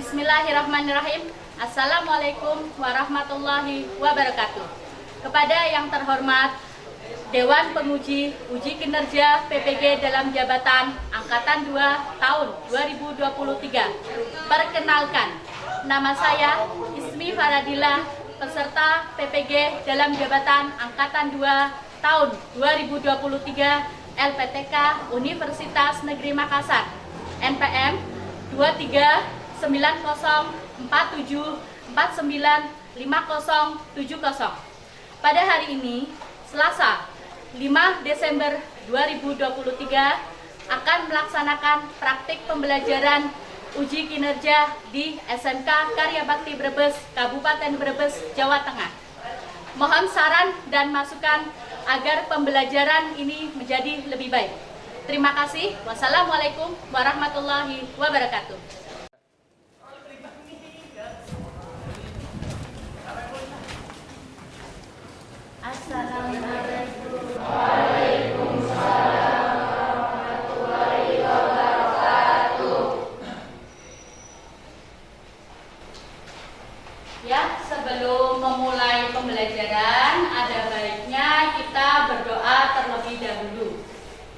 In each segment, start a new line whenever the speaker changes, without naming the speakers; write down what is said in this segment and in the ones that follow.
Bismillahirrahmanirrahim. Assalamualaikum warahmatullahi wabarakatuh. Kepada yang terhormat Dewan Penguji Uji Kinerja PPG dalam Jabatan Angkatan 2 tahun 2023. Perkenalkan, nama saya Ismi Faradila, peserta PPG dalam Jabatan Angkatan 2 tahun 2023 LPTK Universitas Negeri Makassar, NPM 239047495070. Pada hari ini, Selasa 5 Desember 2023, akan melaksanakan praktik pembelajaran uji kinerja di SMK Karya Bakti Brebes, Kabupaten Brebes, Jawa Tengah. Mohon saran dan masukan agar pembelajaran ini menjadi lebih baik. Terima kasih. Wassalamualaikum warahmatullahi wabarakatuh. Assalamualaikum. Waalaikumsalam warahmatullahi wabarakatuh. Ya, sebelum memulai pembelajaran, ada baiknya kita berdoa terlebih dahulu.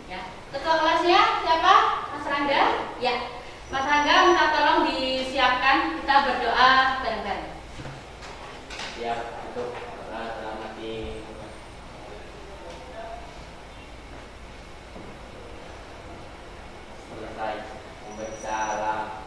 Ya, ketua kelasnya siapa? Mas Rangga? Ya, Mas Rangga minta tolong disiapkan kita berdoa bareng-bareng.
Ya, untuk selamat selesai memeriksa alam.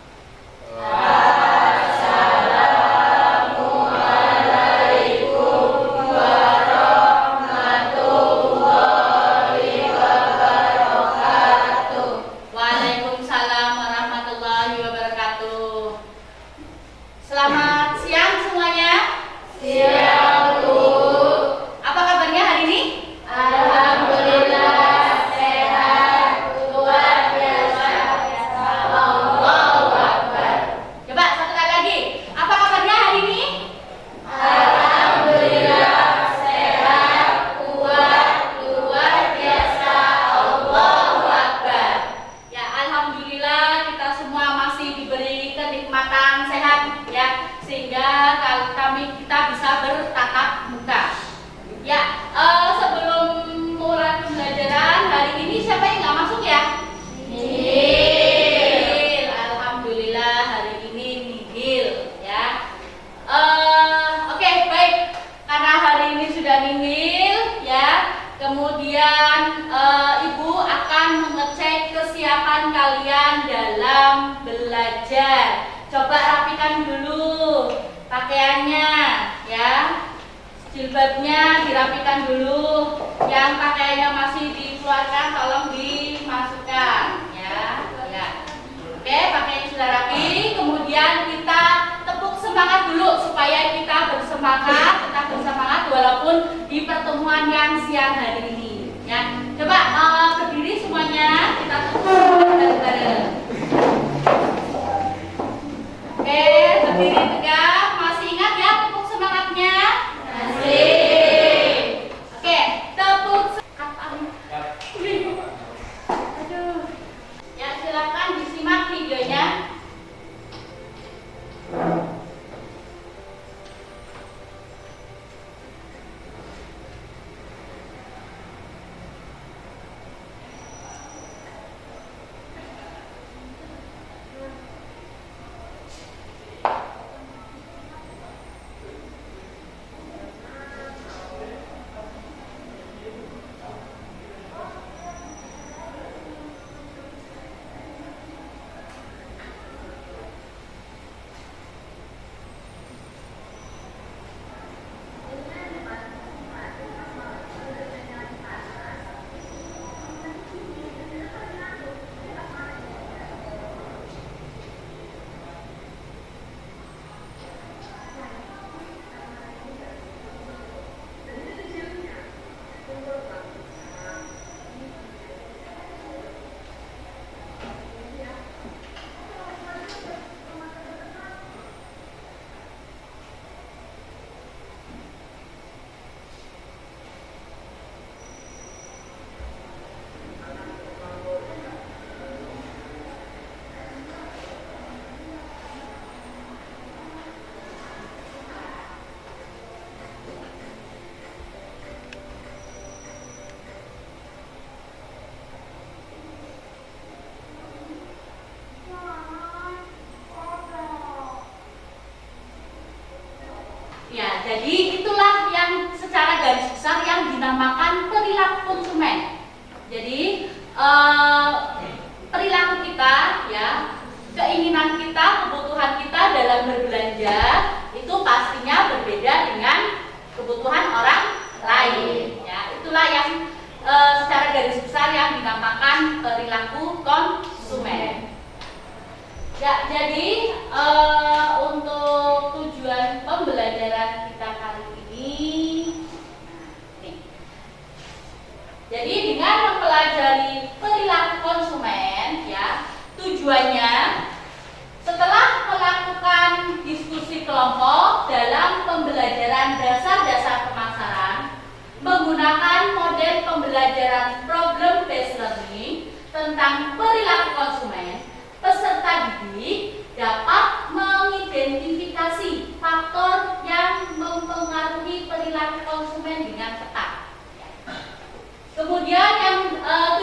Selamat siang semuanya. Siang, Bu. Apa kabarnya hari ini? Alhamdulillah sehat, luar biasa. Allahu Akbar. Coba satu kali lagi. Apa kabarnya hari ini? Alhamdulillah sehat, kuat, luar biasa. Allahu Akbar. Ya, alhamdulillah kita semua masih diberi kenikmatan sehat, ya, sehingga kita bisa bertatap muka. Ya, sebelum mulai pembelajaran hari ini, siapa yang nggak masuk ya? Nihil. Alhamdulillah hari ini nihil, ya. Oke, baik. Karena hari ini sudah nihil, ya. Kemudian Ibu akan mengecek kesiapan kalian dalam belajar. Coba rapikan dulu pakaiannya, ya. Jilbabnya dirapikan dulu. Yang pakaiannya masih dikeluarkan tolong dimasukkan, ya. Ya. Oke, pakaiannya sudah rapi. Kemudian kita tepuk semangat dulu supaya kita bersemangat walaupun di pertemuan yang siang hari ini, ya. Coba berdiri semuanya, kita tepuk bareng-bareng. Oke, berdiri tegak. Masih ingat ya tepuk semangatnya? Masih. Oke, tepuk semangat. Aduh. Ya, silakan disimak videonya. eh, perilaku kita, ya, keinginan kita, kebutuhan kita dalam berbelanja itu pastinya berbeda dengan kebutuhan orang lain. Ya, itulah yang secara garis besar yang dinamakan perilaku konsumen. Ya, jadi untuk tujuan pembelajaran kita kali ini, nih. Jadi dengan mempelajari perilaku konsumen, ya, tujuannya setelah melakukan diskusi kelompok dalam pembelajaran dasar-dasar pemasaran menggunakan model pembelajaran problem based learning tentang perilaku konsumen, peserta didik dapat mengidentifikasi faktor yang mempengaruhi perilaku konsumen dengan tepat. Kemudian yang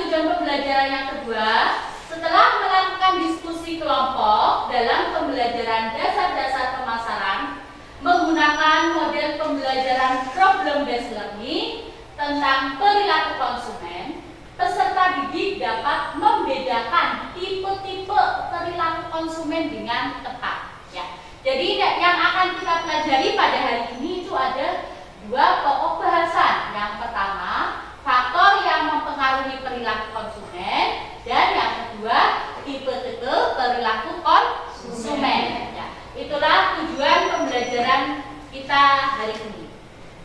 tujuan pembelajaran yang kedua, setelah melakukan diskusi kelompok dalam pembelajaran dasar-dasar pemasaran menggunakan model pembelajaran problem based learning tentang perilaku konsumen, peserta didik dapat membedakan tipe-tipe perilaku konsumen dengan tepat. Ya. Jadi yang akan kita pelajari pada hari ini itu ada dua pokok bahasan. Yang pertama, faktor yang mempengaruhi perilaku konsumen, dan yang kedua, tipe-tipe perilaku konsumen. Ya. Itulah tujuan pembelajaran kita hari ini.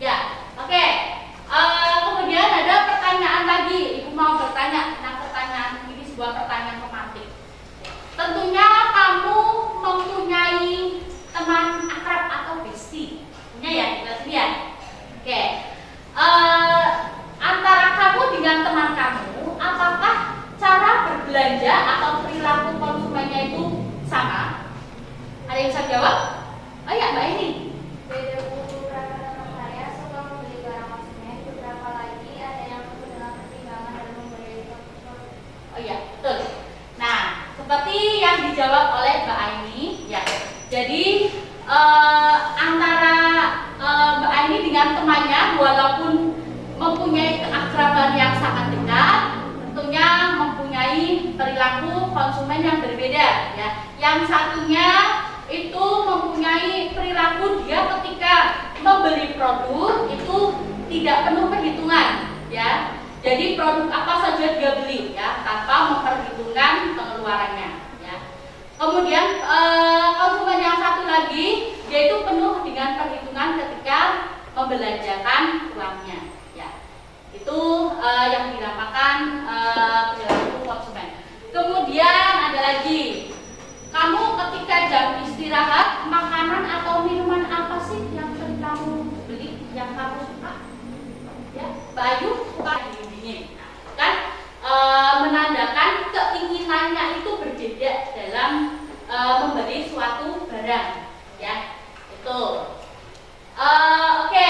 Ya, oke. Kemudian ada pertanyaan lagi. Ibu mau bertanya tentang pertanyaan ini, sebuah pertanyaan tematik. Tentunya kamu mempunyai teman akrab atau bestie, punya ya, kita sini ya. Oke. Antara kamu dengan teman kamu, apakah cara berbelanja atau perilaku konsumennya itu sama? Ada yang bisa jawab? Oh ya, Mbak ini.
Beda beberapa teman saya suka membeli barang konsumen, beberapa lagi ada yang penuh dengan pertimbangan dalam membeli konsumen.
Oh iya, betul. Nah, seperti yang dijawab oleh Mbak Aini, ya. Jadi antara Mbak Aini dengan temannya, walaupun mempunyai keakraban yang sangat dekat, tentunya mempunyai perilaku konsumen yang berbeda. Ya, yang satunya itu mempunyai perilaku dia ketika membeli produk itu tidak penuh perhitungan, ya. Jadi produk apa saja dia beli, ya, tanpa memperhitungkan pengeluarannya, ya. Kemudian konsumen yang satu lagi dia itu penuh dengan perhitungan ketika membelanjakan uangnya, ya. Itu yang dinamakan perilaku konsumen. Kemudian ada lagi, kamu ketika jam istirahat, makanan atau minuman apa sih yang sering kamu beli, yang kamu suka? Ya, Bayu suka dingin. Kan menandakan keinginannya itu berbeda dalam membeli suatu barang, ya. Itu. Oke.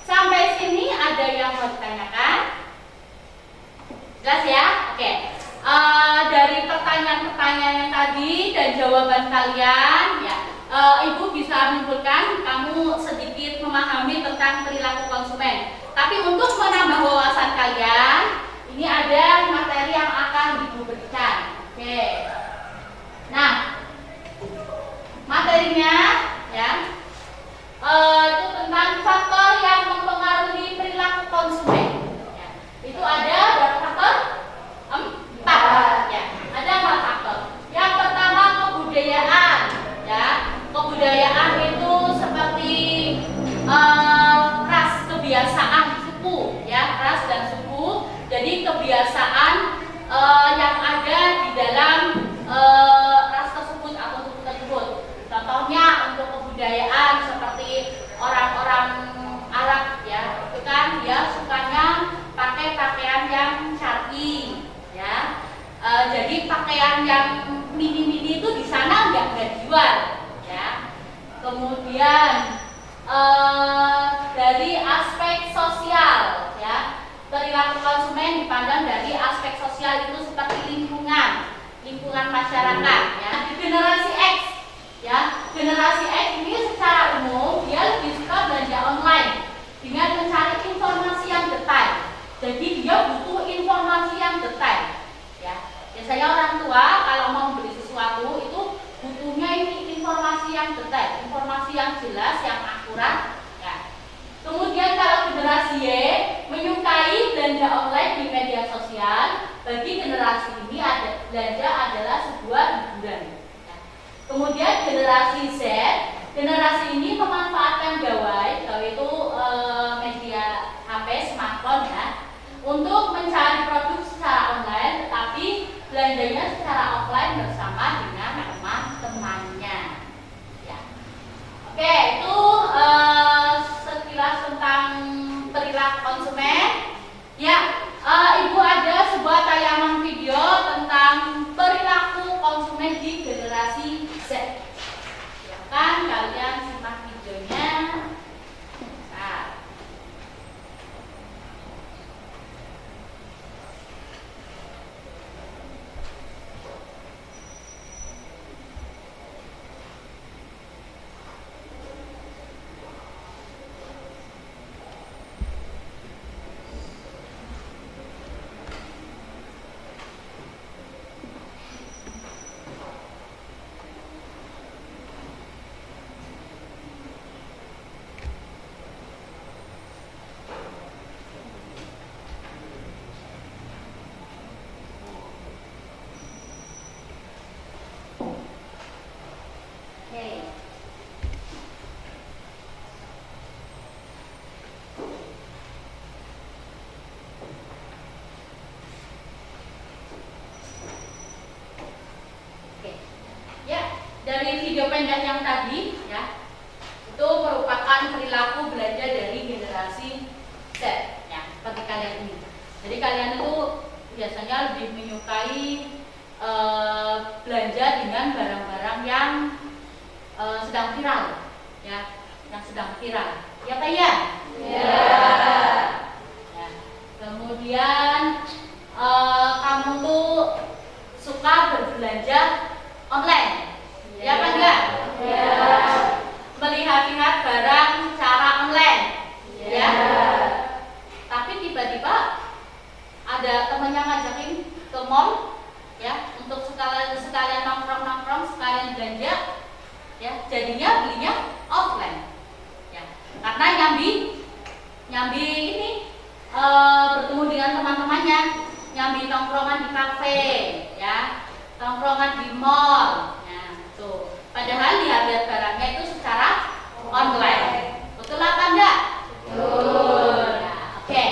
Sampai sini ada yang mau ditanyakan? Jelas ya? Oke. Dari pertanyaan-pertanyaan yang tadi dan jawaban kalian, ya, Ibu bisa menyimpulkan kamu sedikit memahami tentang perilaku konsumen. Tapi untuk menambah wawasan kalian, ini ada materi yang akan Ibu berikan. Oke. Nah, materinya, ya, itu tentang faktor yang mempengaruhi perilaku konsumen. Ya. Itu ada berapa faktor? 4, ya. Ada 4 faktor. Yang pertama kebudayaan, ya. Kebudayaan itu seperti ras, kebiasaan suku, ya, ras dan suku. Jadi kebiasaan yang ada di dalam ras tersebut atau suku tersebut. Contohnya untuk kebudayaan seperti orang-orang Arab, ya, itu kan dia sukanya pakai pakaian yang syar'i, ya. Jadi pakaian yang mini-mini itu di sana nggak dijual, ya. Kemudian dari aspek sosial, ya, perilaku konsumen dipandang dari aspek sosial itu seperti lingkungan masyarakat, ya. Di generasi X, ya, generasi X ini secara umum dia lebih suka belanja online dengan mencari informasi yang detail. Jadi dia butuh informasi yang detail. jelas, yang akurat. Ya. Kemudian kalau generasi Y menyukai belanja online di media sosial, bagi generasi ini belanja adalah sebuah hiburan. Ya. Kemudian generasi Z, generasi ini memanfaatkan gawai itu media HP, smartphone ya, untuk mencari produk secara online, tetapi belanjanya secara offline bersama dengan teman-temannya. Ya. Oke, itu sekilas tentang perilaku konsumen. Ya, Ibu ada sebuah tayangan video tentang perilaku konsumen di generasi Z. Silakan kalian simak videonya. Nah. Oke. Oke. Ya, dari video pendek yang tadi ya, itu merupakan perilaku belanja dari generasi Z ya, seperti kalian ini. Jadi kalian itu biasanya lebih menyukai belanja dengan barang-barang yang sedang viral ya, yang sedang viral ya Pak ya. Ya. Kemudian kamu tuh suka berbelanja online ya Pak enggak? Ya. Melihat-lihat barang secara online ya. Tapi tiba-tiba ada temennya ngajakin ke mall ya, untuk sekalian nongkrong, sekalian belanja ya, jadinya belinya offline ya, karena nyambi ini bertemu dengan teman-temannya, nyambi nongkrongan di kafe ya, nongkrongan di mall ya, tuh padahal lihat barangnya itu secara online. Betul apa enggak? Betul ya. Oke,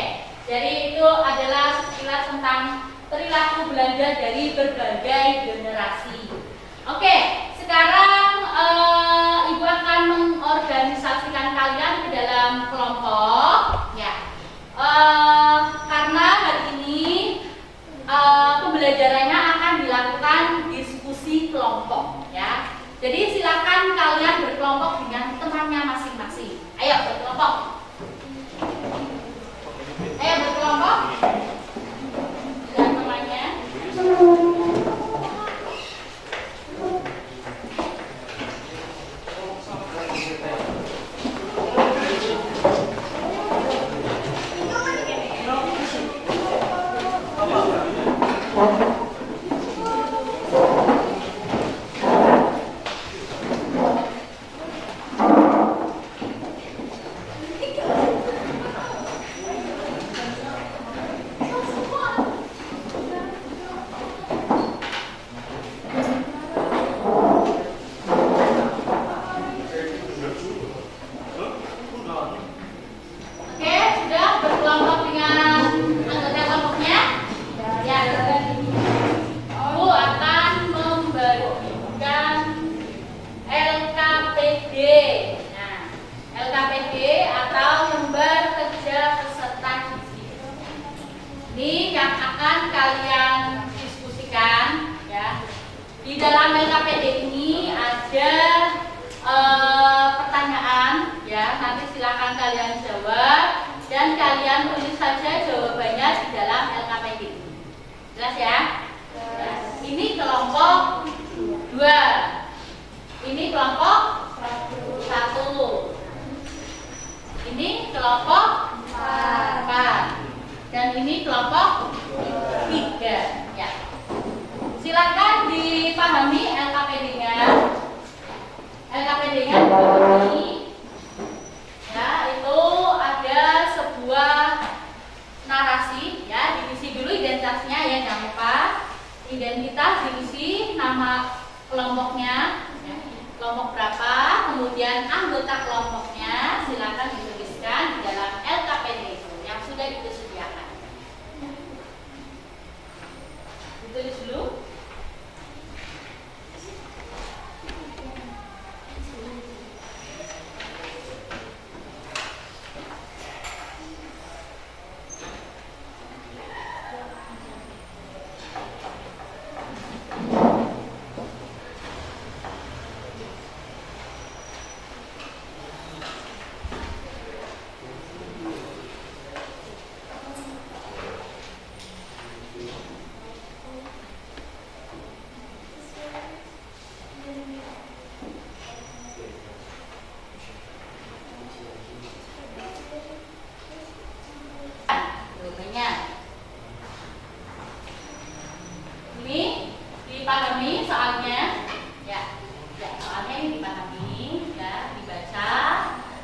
jadi itu adalah sekilas tentang perilaku belanja dari berbagai generasi. Oke, sekarang Ibu akan mengorganisasikan kalian ke dalam kelompok ya. Karena hari ini pembelajarannya akan dilakukan diskusi kelompok ya. Jadi silakan kalian berkelompok dengan temannya masing-masing. Ayo berkelompok. Ayo berkelompok. Dan temannya. Oke, sudah berkelompok dengan anggota kelompoknya? Ya. Ibu akan membagikan LKPD. Nah, LKPD atau lembar kerja peserta didik. Ini yang akan kalian diskusikan ya. Di dalam LKPD ini ada pertanyaan ya, nanti silakan kalian jawab dan kalian tulis saja jawabannya di dalam LKPD. Jelas ya? Jelas. Ini kelompok 2. Ini kelompok 1. Ini kelompok 4. Dan ini kelompok 3 ya. Silakan dipahami LKPD-nya. LKPD-nya begini. nama kelompoknya, ya, kelompok berapa, kemudian anggota kelompoknya, silakan dituliskan di dalam LKPD itu yang sudah disediakan. Ditulis dulu. Domainnya. Ini dipahami soalnya, ya, soalnya ini dipahami, ya, dibaca.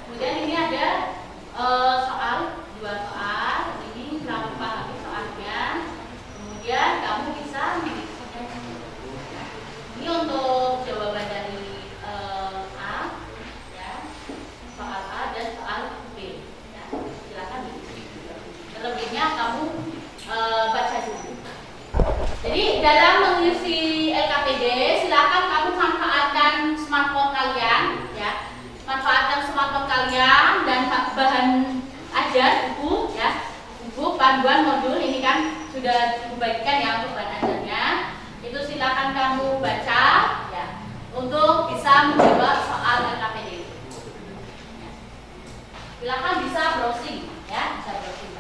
Kemudian ini ada soal, 2 soal. Ini kamu pahami soalnya. Kemudian kamu bisa mengisinya. Ini untuk jawaban dari A, ya, soal A dan soal B. Ya, silakan diisi. Selebihnya kamu baca dulu. Jadi dalam mengisi LKPD, silakan kamu manfaatkan smartphone kalian, ya, manfaatkan smartphone kalian dan bahan ajar buku, ya, buku panduan modul ini kan sudah dibagikan ya untuk bahan ajarnya. Itu silakan kamu baca, ya, untuk bisa menjawab soal LKPD. Ya. Silakan bisa browsing, ya, bisa browsing.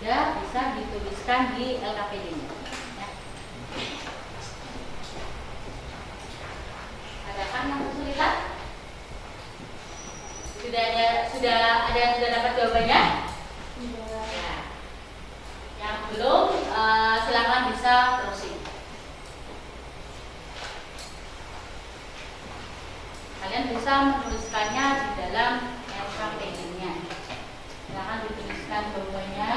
Sudah bisa dituliskan di LKPD-nya. Ya. Adakah yang kesulitan? Sudah ada yang sudah dapat jawabannya? Ya. Yang belum, silakan bisa browsing. Kalian bisa menuliskannya di dalam LKPD-nya. Silakan dituliskan jawabannya.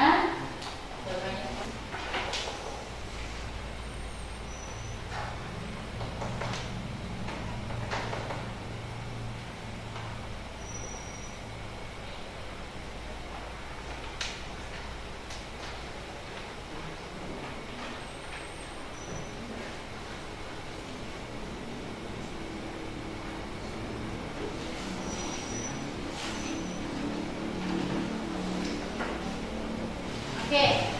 Oke,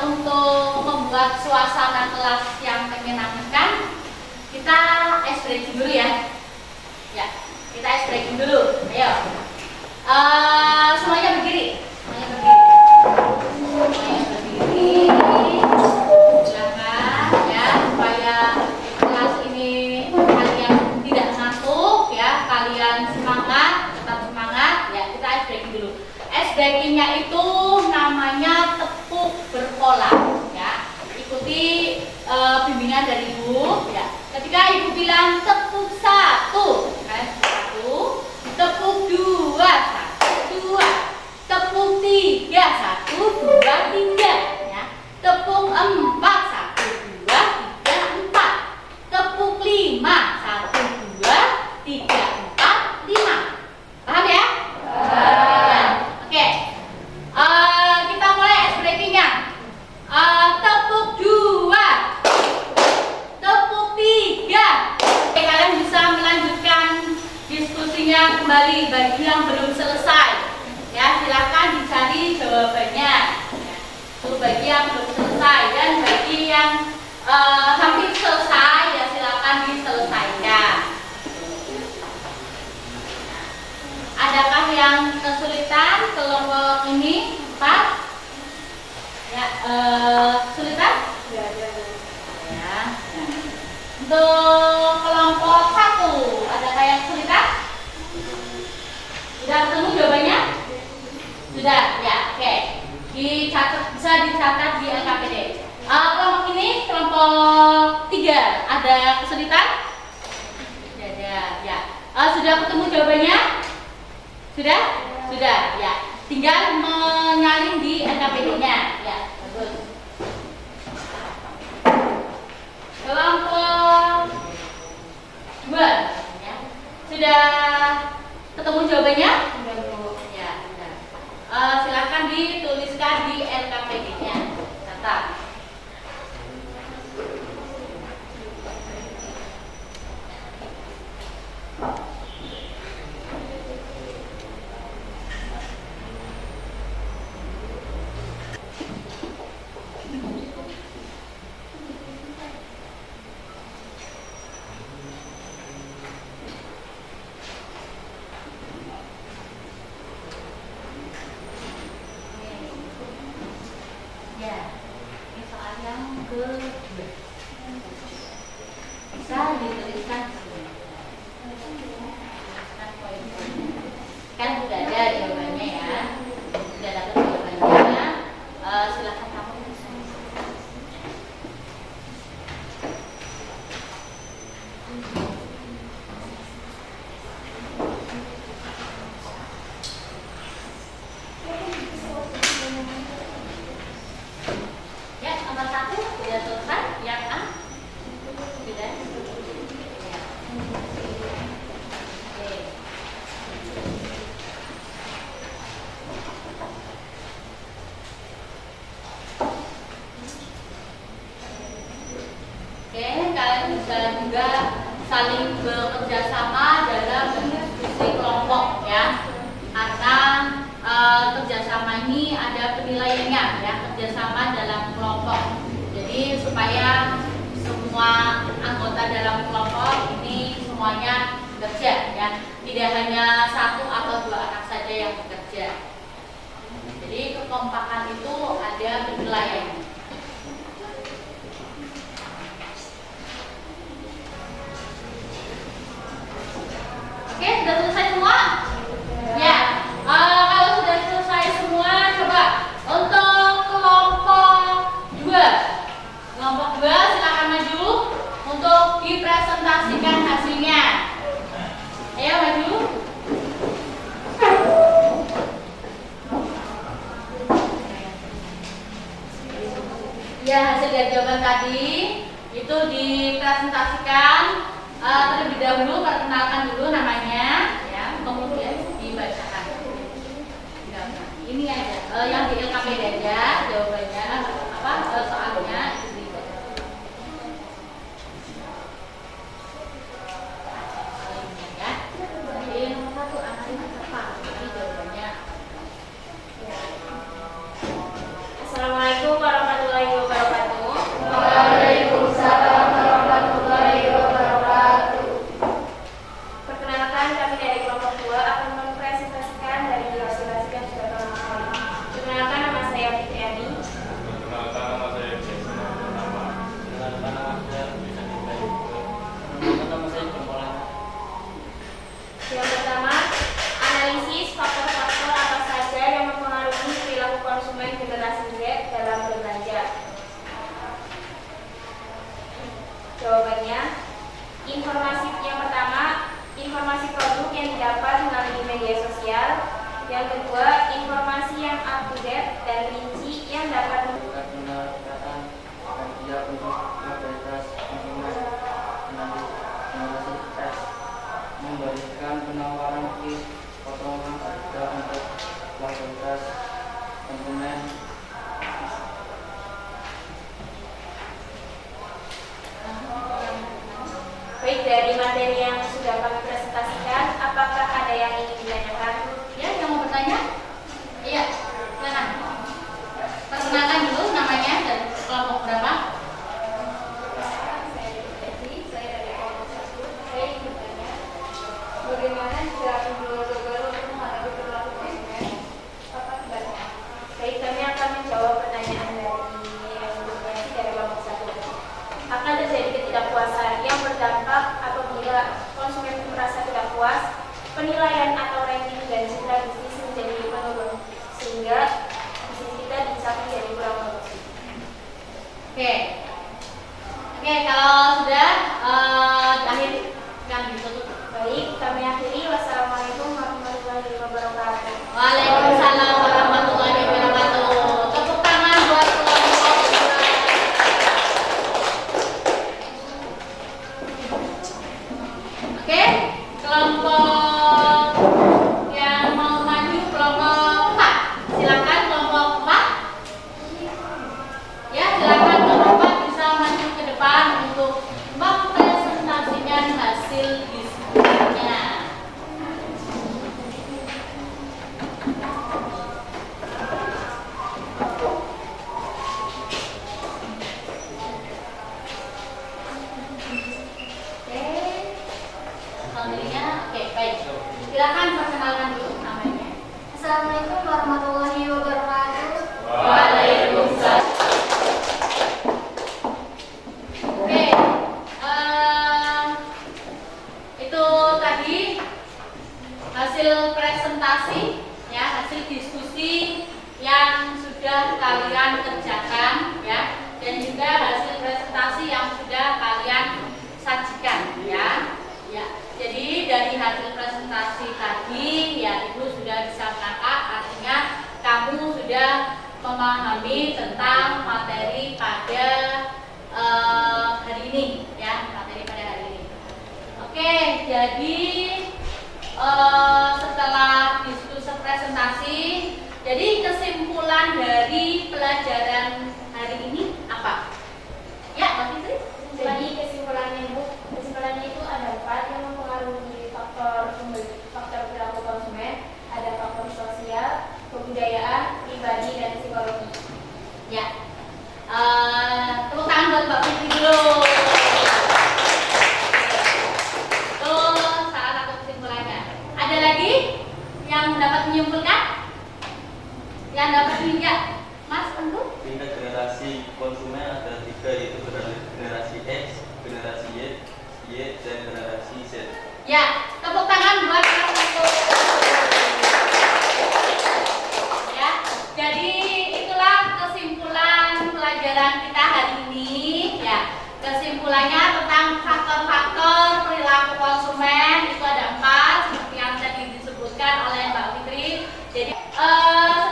untuk membuat suasana kelas yang menyenangkan kita ice breaking dulu ya. Ya, kita ice breaking dulu. Ayo. Semuanya berdiri. Semuanya berdiri. Semuanya berdiri. Silakan ya, supaya kelas ini kalian tidak ngantuk ya, kalian semangat, tetap semangat ya. Kita ice breaking dulu. Ice breakingnya itu namanya tepuk berpola ya. Ikuti bimbingan dari ibu ya. Ketika ibu bilang tepuk 1, kan? 1, tepuk 2, 1, 2, tepuk 3, 1, 2, 3 ya. Tepuk 4, 1, 2, 3, 4. Tepuk 5, 1, 2, 3, 4, 5. Paham ya? Paham. Oke. Kita mulai ice breakingnya. Tepuk 2, tepuk 3. Oke, kalian bisa melanjutkan diskusinya kembali. Bagi yang belum selesai ya, silakan dicari jawabannya ya. Itu bagi yang belum selesai, dan bagi yang hampir selesai ya silakan diselesaikan. Adakah yang kesulitan kelompok ini? 4 ya, kesulitan? Ya. Untuk kelompok 1, adakah yang kesulitan? Sudah ketemu jawabannya? Sudah, ya, oke. Dicatat, bisa dicatat di LKPD. Kelompok ini, kelompok 3, ada kesulitan? Tidak ada, ya. Sudah ketemu jawabannya? Sudah? Sudah, ya. Tinggal menyalin di LKPD-nya, ya. Bagus. Kelompok 2 ya. Sudah ketemu jawabannya? Sudah, Bu. Ya, sudah. Silakan dituliskan di LKPD-nya. Catat. Ya, ini soal yang kedua. Bisa dituliskan di sini. Tuliskan poin-poinnya. Kan sudah ada jawabannya ya. Sudah dapat jawabannya. Silakan kamu tuliskan. Ya, nomor 1 sudah selesai. Yang A sudah. Ya. Oke. Oke, kalian bisa juga saling bekerja sama dalam diskusi kelompok ya. Karena kerjasama ini ada penilaiannya ya, kerjasama dalam kelompok. Jadi supaya semua anggota dalam kelompok ini semuanya bekerja ya, tidak hanya 1 atau 2 anak saja yang bekerja. Jadi kekompakan itu ada penilaiannya. Oke, sudah selesai semua? Ya. Kalau sudah selesai semua, coba untuk kelompok 2. Kelompok 2 silakan maju untuk dipresentasikan hasilnya. Ayo maju. Ya, hasil dari jawaban tadi itu dipresentasikan terlebih dahulu, perkenalkan dulu namanya ya, kemudian dibacakan. Ini aja yang di LKPD aja jawabannya soalnya itu dibacakan. Ya. Jadi nomor 1 anak ini apa? Ini jawabannya.
Assalamualaikum warahmatullahi wabarakatuh.
Waalaikumsalam warahmatullahi wabarakatuh. jawabannya. Informasi yang pertama, informasi produk yang didapat melalui media sosial. Yang kedua, informasi yang up to date dan rinci yang dapat
Penerapan media untuk mobilitas konsumen, analisis tes, memberikan penawaran kit potongan harga untuk mobilitas konsumen.
Baik, dari materi yang sudah kami presentasikan, apakah ada yang ingin ditanyakan?
Ya, yang mau bertanya? Iya, silakan. Perkenalkan dulu namanya dan kelompok berapa?
Saya dari kelompok 1. Saya ingin bertanya, bagaimana jika penjual gagal untuk menghadapi perilaku konsumen? Apa akibatnya? Baik, kami akan menjawab pertanyaan dari kelompok 1. Akan terjadi ketidakpuasan yang berdampak apabila konsumen merasa tidak puas, penilaian atau ranking dan citra bisnis menjadi menurun, sehingga bisnis kita bisa menjadi kurang bagus.
Oke. Oke, kalau sudah akhir kan ditutup.
Baik, kami akhiri. Wassalamualaikum warahmatullahi wabarakatuh.
Waalaikumsalam warahmatullahi wabarakatuh. Tepuk tangan buat kelompok dua. Oke, kelompok yang mau maju kelompok 4. Silakan kelompok 4. Ya, silakan kelompok 4 bisa maju ke depan untuk mempresentasikan hasil diskusinya. Oke, baik. Silakan perkenalkan dulu namanya.
Assalamualaikum warahmatullahi wabarakatuh.
Waalaikumsalam. Oke, itu tadi hasil presentasi, ya, hasil diskusi yang sudah kalian kerjakan, ya, dan juga hasil presentasi yang sudah kalian sajikan, ya. Ya, jadi dari hasil presentasi tadi, ya, Ibu sudah bisa menangkap, artinya kamu sudah memahami tentang materi pada hari ini, ya, materi pada hari ini. Oke, jadi setelah diskusi presentasi, jadi kesimpulan dari pelajaran hari ini apa? Ya, Mbak Fitri.
Jadi kesimpulannya itu ada 4 yang mempengaruhi faktor perilaku konsumen. Ada faktor sosial, kebudayaan, pribadi, dan psikologi.
Ya, tepuk tangan buat Mbak Fitri dulu. Itu salah satu kesimpulannya. Ada lagi yang dapat menyimpulkan? Yang dapat menyimpulkan? Mas, untuk?
Tingkat generasi konsumen ada 3, yaitu generasi X, generasi Y, dan generasi Z.
Ya, tepuk tangan buat Mas Untuk. Ya, jadi itulah kesimpulan pelajaran kita hari ini. Ya, kesimpulannya tentang faktor-faktor perilaku konsumen itu ada 4 seperti yang tadi disebutkan oleh Mbak Fitri. Jadi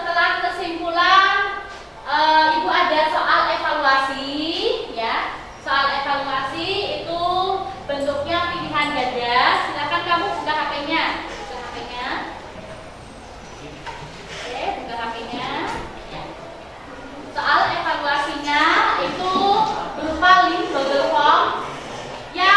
setelah kesimpulan, Ibu ada soal evaluasi, ya. Soal evaluasi itu bentuknya pilihan ganda. Silakan kamu buka HP-nya. Buka HP-nya. Oke, buka HP-nya. Ya. Soal evaluasinya itu berupa link Google Form yang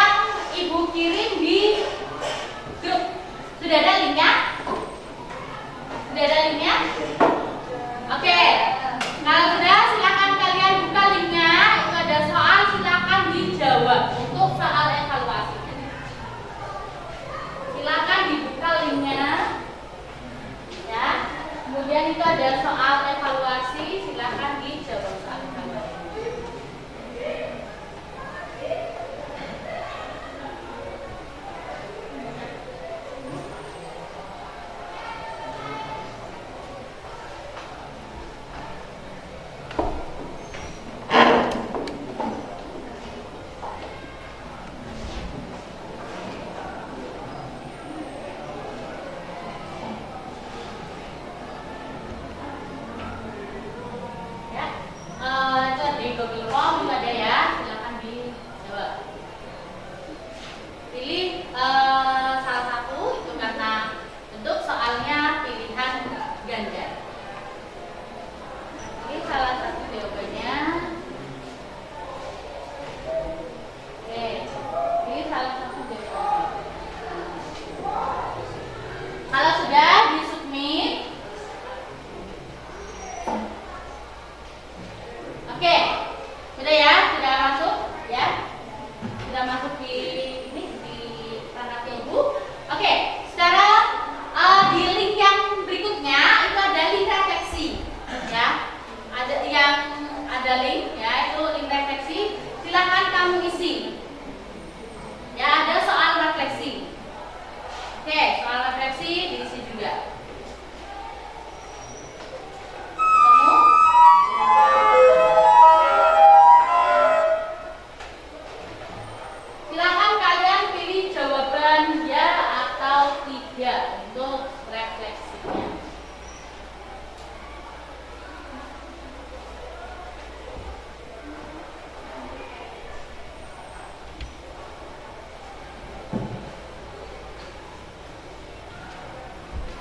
Ya, untuk refleksinya.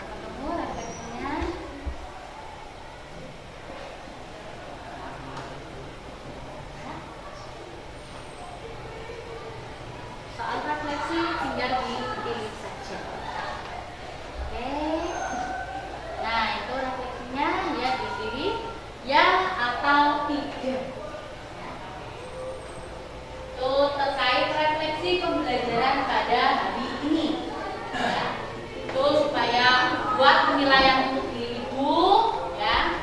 Ketemu refleksinya. Soal refleksi tinggal dipilih saja. Oke. Nah, itu refleksinya ya dipilih ya atau tidak. Itu terkait refleksi pembelajaran pada hari ini. Ya. Itu supaya buat penilaian untuk diri ibu ya.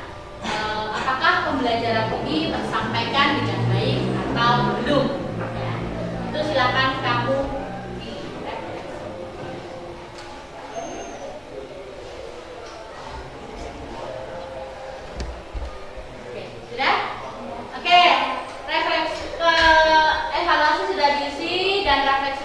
Apakah pembelajaran ini tersampaikan dengan baik atau belum? Ya. Itu silakan kamu direfleksi. Oke, sudah? Oke, refleksi evaluasi sudah diisi dan refleksi